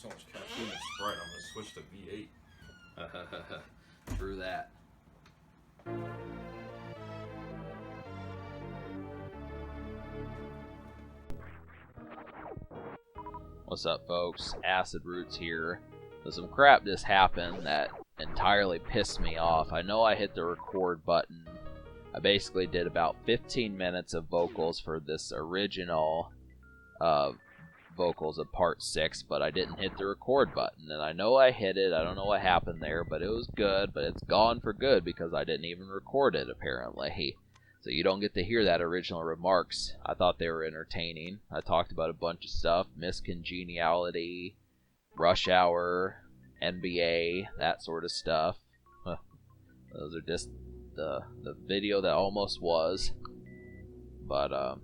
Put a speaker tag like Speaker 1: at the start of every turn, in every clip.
Speaker 1: so much caffeine and Sprite, I'm gonna switch to V8.
Speaker 2: Through that. What's up, folks? Acid Roots here. So some crap just happened that entirely pissed me off. I know I hit the record button. I basically did about 15 minutes of vocals for this original vocals of part 6, but I didn't hit the record button, and I know I hit it. I don't know what happened there, but it was good, but it's gone for good because I didn't even record it, apparently. So you don't get to hear that original remarks. I thought they were entertaining. I talked about a bunch of stuff, miscongeniality, rush hour, NBA, that sort of stuff. Those are just the video that almost was. But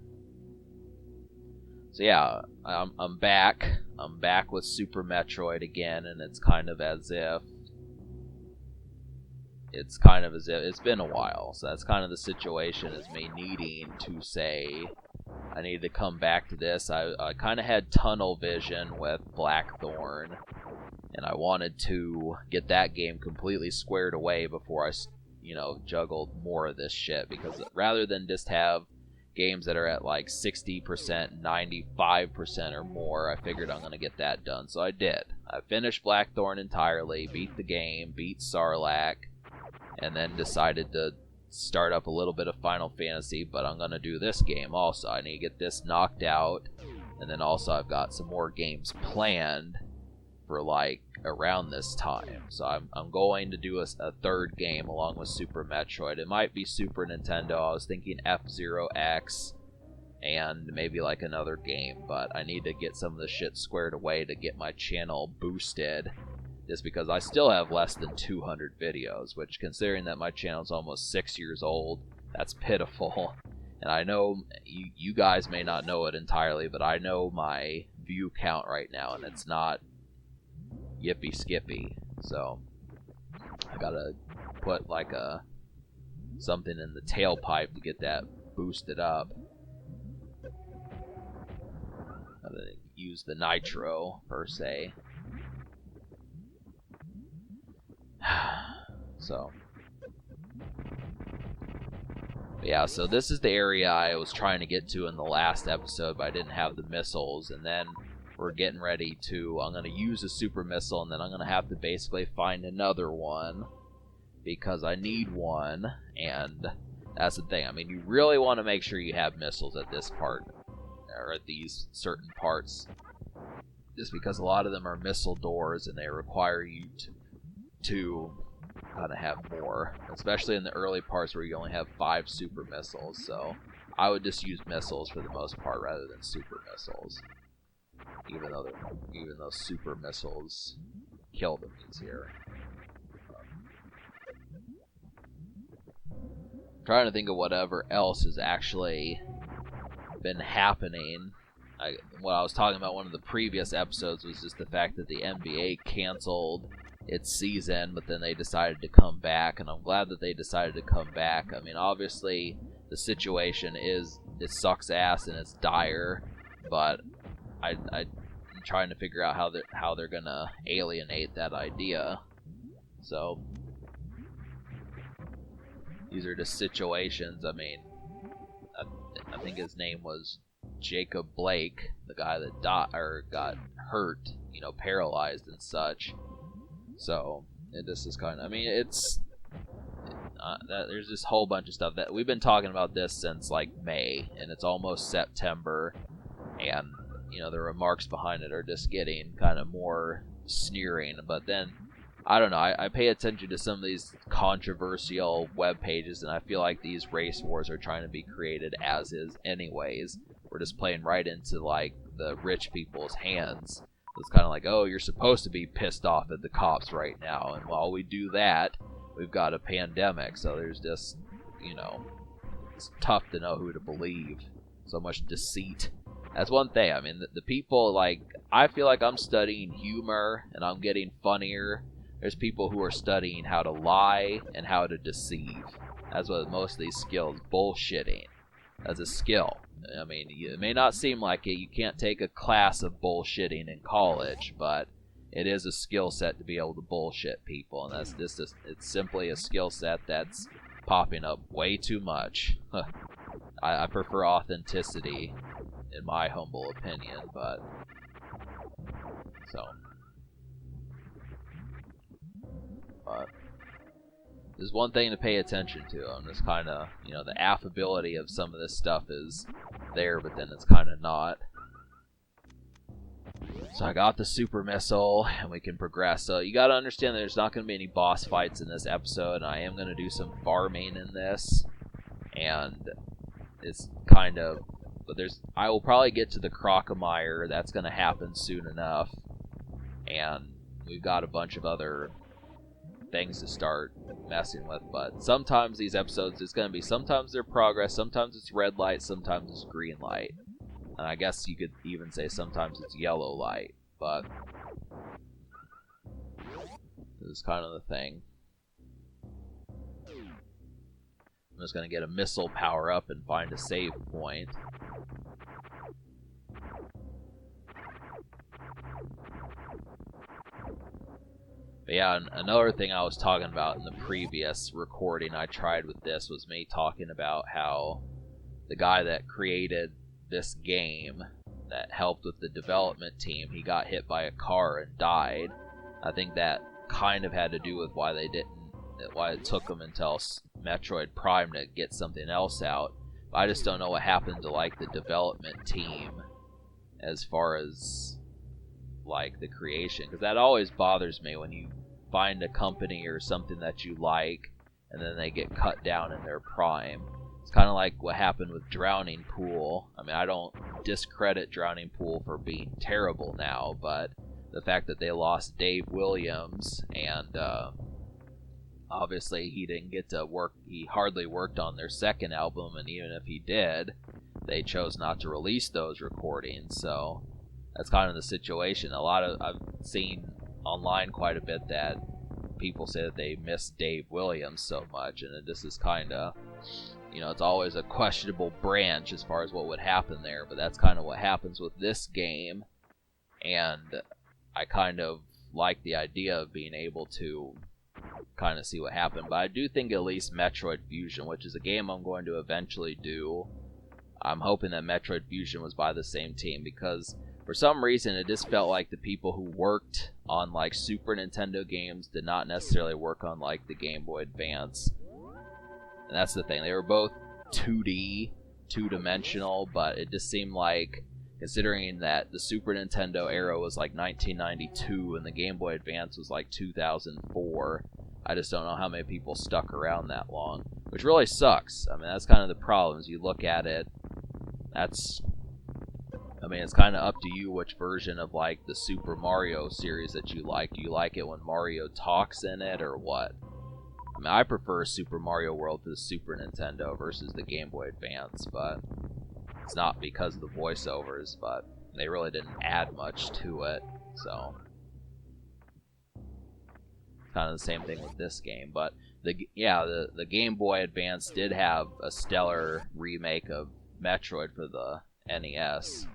Speaker 2: so yeah, I'm back. I'm back with Super Metroid again, and it's kind of as if it's been a while. So that's kind of the situation, is me needing to say I need to come back to this. I kind of had tunnel vision with Blackthorn, and I wanted to get that game completely squared away before I, juggled more of this shit, because rather than just have games that are at like 60%, 95% or more, I figured I'm going to get that done. So I did. I finished Blackthorn entirely, beat the game, beat Sarlacc, and then decided to start up a little bit of Final Fantasy, but I'm going to do this game also. I need to get this knocked out, and then also I've got some more games planned for like around this time. So I'm going to do a third game along with Super Metroid. It might be Super Nintendo. I was thinking F-Zero X and maybe like another game, but I need to get some of the shit squared away to get my channel boosted, just because I still have less than 200 videos, which, considering that my channel's almost 6 years old, that's pitiful. And I know you guys may not know it entirely, but I know my view count right now, and it's not yippee skippy. So I gotta put like something in the tailpipe to get that boosted up. Gotta use the nitro per se. So yeah, so this is the area I was trying to get to in the last episode, but I didn't have the missiles, and then we're getting ready to, I'm going to use a super missile, and then I'm going to have to basically find another one, because I need one, and that's the thing. I mean, you really want to make sure you have missiles at this part, or at these certain parts, just because a lot of them are missile doors, and they require you to kind of have more, especially in the early parts where you only have 5 super missiles. So I would just use missiles for the most part rather than super missiles, even though super missiles kill them easier. I'm trying to think of whatever else has actually been happening. What I was talking about one of the previous episodes was just the fact that the NBA canceled its season, but then they decided to come back, and I'm glad that they decided to come back. I mean, obviously the situation it sucks ass and it's dire, but I'm trying to figure out how they're gonna alienate that idea. So these are just situations. I mean, I think his name was Jacob Blake, the guy that got hurt, paralyzed and such. So this is kind of, I mean, it's there's this whole bunch of stuff that we've been talking about this since like May, and it's almost September, and the remarks behind it are just getting kind of more sneering. But then I don't know, I pay attention to some of these controversial web pages, and I feel like these race wars are trying to be created as is anyways. We're just playing right into like the rich people's hands. It's kind of like, oh, you're supposed to be pissed off at the cops right now, and while we do that, we've got a pandemic. So there's just, it's tough to know who to believe. So much deceit. That's one thing. I mean, the people, like, I feel like I'm studying humor and I'm getting funnier. There's people who are studying how to lie and how to deceive. That's what most of these skills, bullshitting, as a skill. I mean, it may not seem like it. You can't take a class of bullshitting in college, but it is a skill set to be able to bullshit people, and that's just it's simply a skill set that's popping up way too much. I prefer authenticity, in my humble opinion, but there's one thing to pay attention to. I'm just kind of, the affability of some of this stuff is there, but then it's kind of not. So I got the super missile, and we can progress. So you got to understand that there's not going to be any boss fights in this episode, and I am going to do some farming in this, and it's kind of, but I will probably get to the Crocomire. That's going to happen soon enough, and we've got a bunch of other things to start messing with. But sometimes these episodes, it's going to be, sometimes they're progress, sometimes it's red light, sometimes it's green light. And I guess you could even say sometimes it's yellow light, but this is kind of the thing. I'm just going to get a missile power up and find a save point. But yeah, another thing I was talking about in the previous recording I tried with this was me talking about how the guy that created this game, that helped with the development team, he got hit by a car and died. I think that kind of had to do with why it took them until Metroid Prime to get something else out. But I just don't know what happened to like the development team as far as like the creation, because that always bothers me when you find a company or something that you like and then they get cut down in their prime. It's kind of like what happened with Drowning Pool. I mean, I don't discredit Drowning Pool for being terrible now, but the fact that they lost Dave Williams, and obviously he didn't get to work, he hardly worked on their second album, and even if he did, they chose not to release those recordings. So that's kind of the situation. I've seen online quite a bit that people say that they miss Dave Williams so much, and this is kind of, it's always a questionable branch as far as what would happen there, but that's kind of what happens with this game, and I kind of like the idea of being able to kind of see what happened. But I do think at least Metroid Fusion, which is a game I'm going to eventually do, I'm hoping that Metroid Fusion was by the same team, because for some reason it just felt like the people who worked on like Super Nintendo games did not necessarily work on like the Game Boy Advance. And that's the thing, they were both 2D, two-dimensional, but it just seemed like, considering that the Super Nintendo era was like 1992 and the Game Boy Advance was like 2004, I just don't know how many people stuck around that long, which really sucks. I mean, that's kind of the problem. As you look at it, it's kind of up to you which version of like the Super Mario series that you like. Do you like it when Mario talks in it, or what? I mean, I prefer Super Mario World for the Super Nintendo versus the Game Boy Advance, but it's not because of the voiceovers, but they really didn't add much to it, so kind of the same thing with this game. But the Game Boy Advance did have a stellar remake of Metroid for the NES.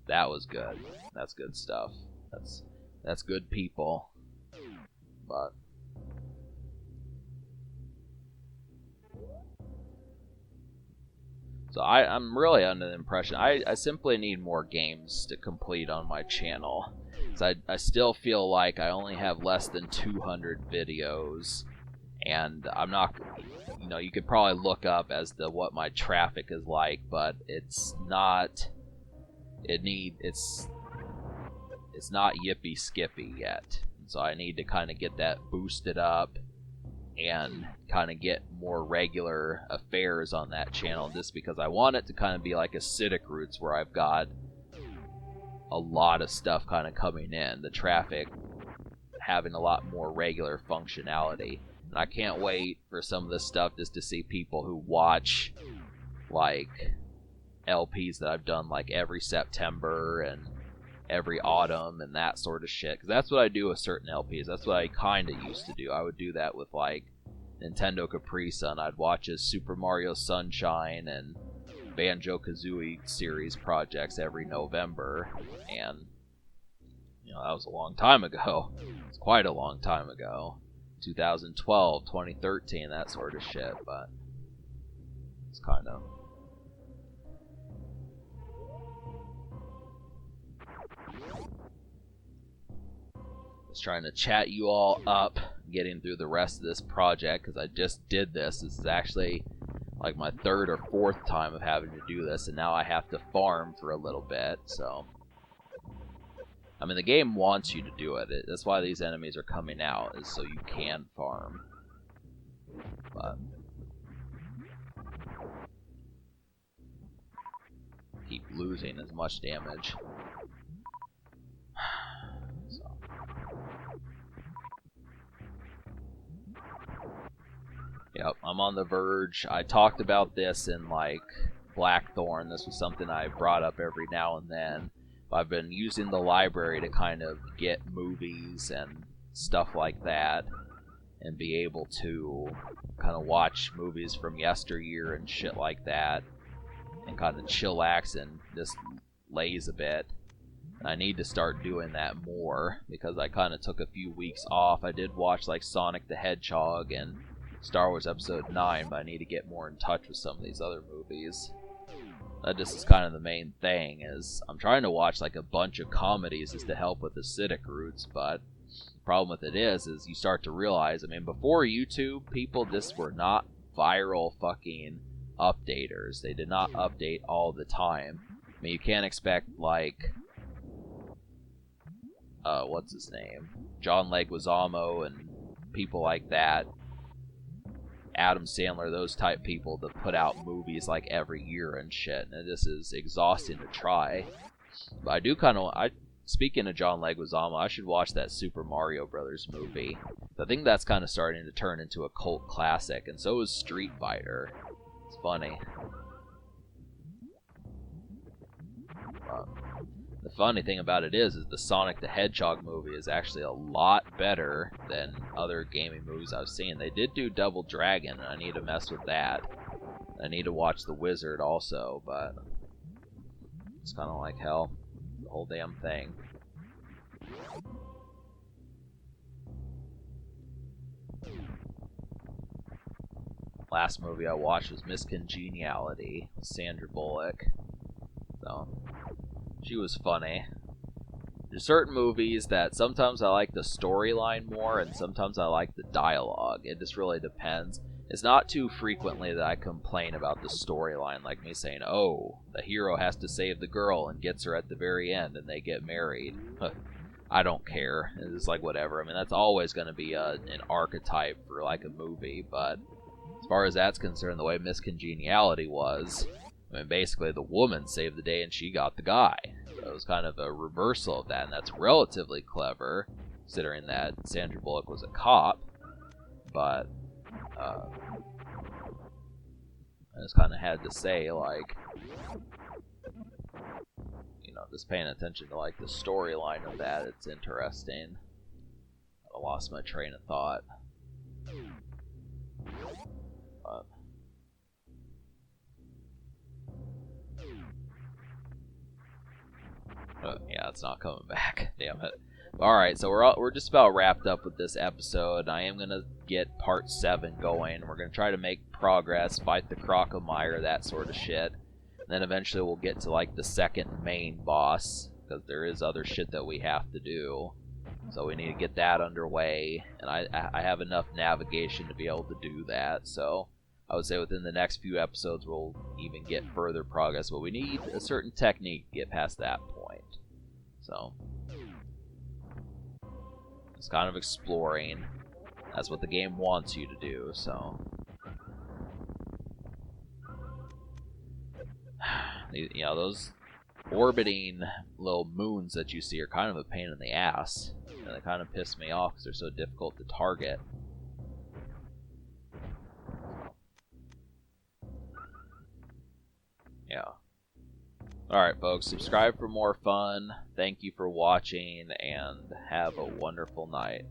Speaker 2: That was good. That's good stuff. That's good people. But so I'm really under the impression I simply need more games to complete on my channel. So I still feel like I only have less than 200 videos, and I'm not, you could probably look up as to what my traffic is like, but it's not, it's not yippee skippy yet. So I need to kind of get that boosted up and kind of get more regular affairs on that channel, just because I want it to kind of be like Acidic Roots, where I've got a lot of stuff kind of coming in, the traffic having a lot more regular functionality. And I can't wait for some of this stuff just to see people who watch like LPs that I've done like every September and every autumn and that sort of shit, because that's what I do with certain LPs. That's what I kind of used to do. I would do that with like Nintendo Capri Sun. I'd watch his Super Mario Sunshine and Banjo-Kazooie series projects every November, and that was a long time ago. It's quite a long time ago. 2012, 2013, that sort of shit, but it's kind of... Just trying to chat you all up, getting through the rest of this project, because I just did this. This is actually like my third or fourth time of having to do this, and now I have to farm for a little bit, so... I mean, the game wants you to do it. That's why these enemies are coming out, is so you can farm. But... keep losing as much damage. So. Yep, I'm on the verge. I talked about this in, like, Blackthorn. This was something I brought up every now and then. I've been using the library to kind of get movies and stuff like that, and be able to kind of watch movies from yesteryear and shit like that, and kind of chillax and just laze a bit. I need to start doing that more, because I kind of took a few weeks off. I did watch like Sonic the Hedgehog and Star Wars Episode 9, but I need to get more in touch with some of these other movies. That just is kind of the main thing, is I'm trying to watch like a bunch of comedies just to help with acidic roots, but the problem with it is you start to realize, I mean, before YouTube, people just were not viral fucking updaters. They did not update all the time. I mean, you can't expect, like, what's his name? John Leguizamo and people like that, Adam Sandler, those type people, to put out movies like every year and shit, and this is exhausting to try. But I do kind of, speaking of John Leguizamo, I should watch that Super Mario Brothers movie. I think that's kind of starting to turn into a cult classic, and so is Street Fighter. It's funny. The funny thing about it is the Sonic the Hedgehog movie is actually a lot better than other gaming movies I've seen. They did do Double Dragon, and I need to mess with that. I need to watch The Wizard also, but it's kind of like hell, the whole damn thing. Last movie I watched was Miss Congeniality with Sandra Bullock. So... she was funny. There's certain movies that sometimes I like the storyline more, and sometimes I like the dialogue. It just really depends. It's not too frequently that I complain about the storyline, like me saying, oh, the hero has to save the girl and gets her at the very end and they get married. I don't care. It's like whatever. I mean, that's always going to be an archetype for like a movie, but as far as that's concerned, the way Miss Congeniality was, I mean, basically the woman saved the day and she got the guy. So it was kind of a reversal of that, and that's relatively clever, considering that Sandra Bullock was a cop. But I just kind of had to say, like, you know, just paying attention to like the storyline of that, it's interesting. I lost my train of thought. But yeah, it's not coming back. Damn it. Alright, so we're just about wrapped up with this episode. I am going to get part 7 going. We're going to try to make progress, fight the Crocomire, that sort of shit. And then eventually we'll get to like the second main boss, because there is other shit that we have to do. So we need to get that underway, and I have enough navigation to be able to do that. So I would say within the next few episodes we'll even get further progress, but we need a certain technique to get past that point. So it's kind of exploring. That's what the game wants you to do, so you know, those orbiting little moons that you see are kind of a pain in the ass, and they kind of piss me off because they're so difficult to target. Yeah. Alright, folks, subscribe for more fun. Thank you for watching, and have a wonderful night.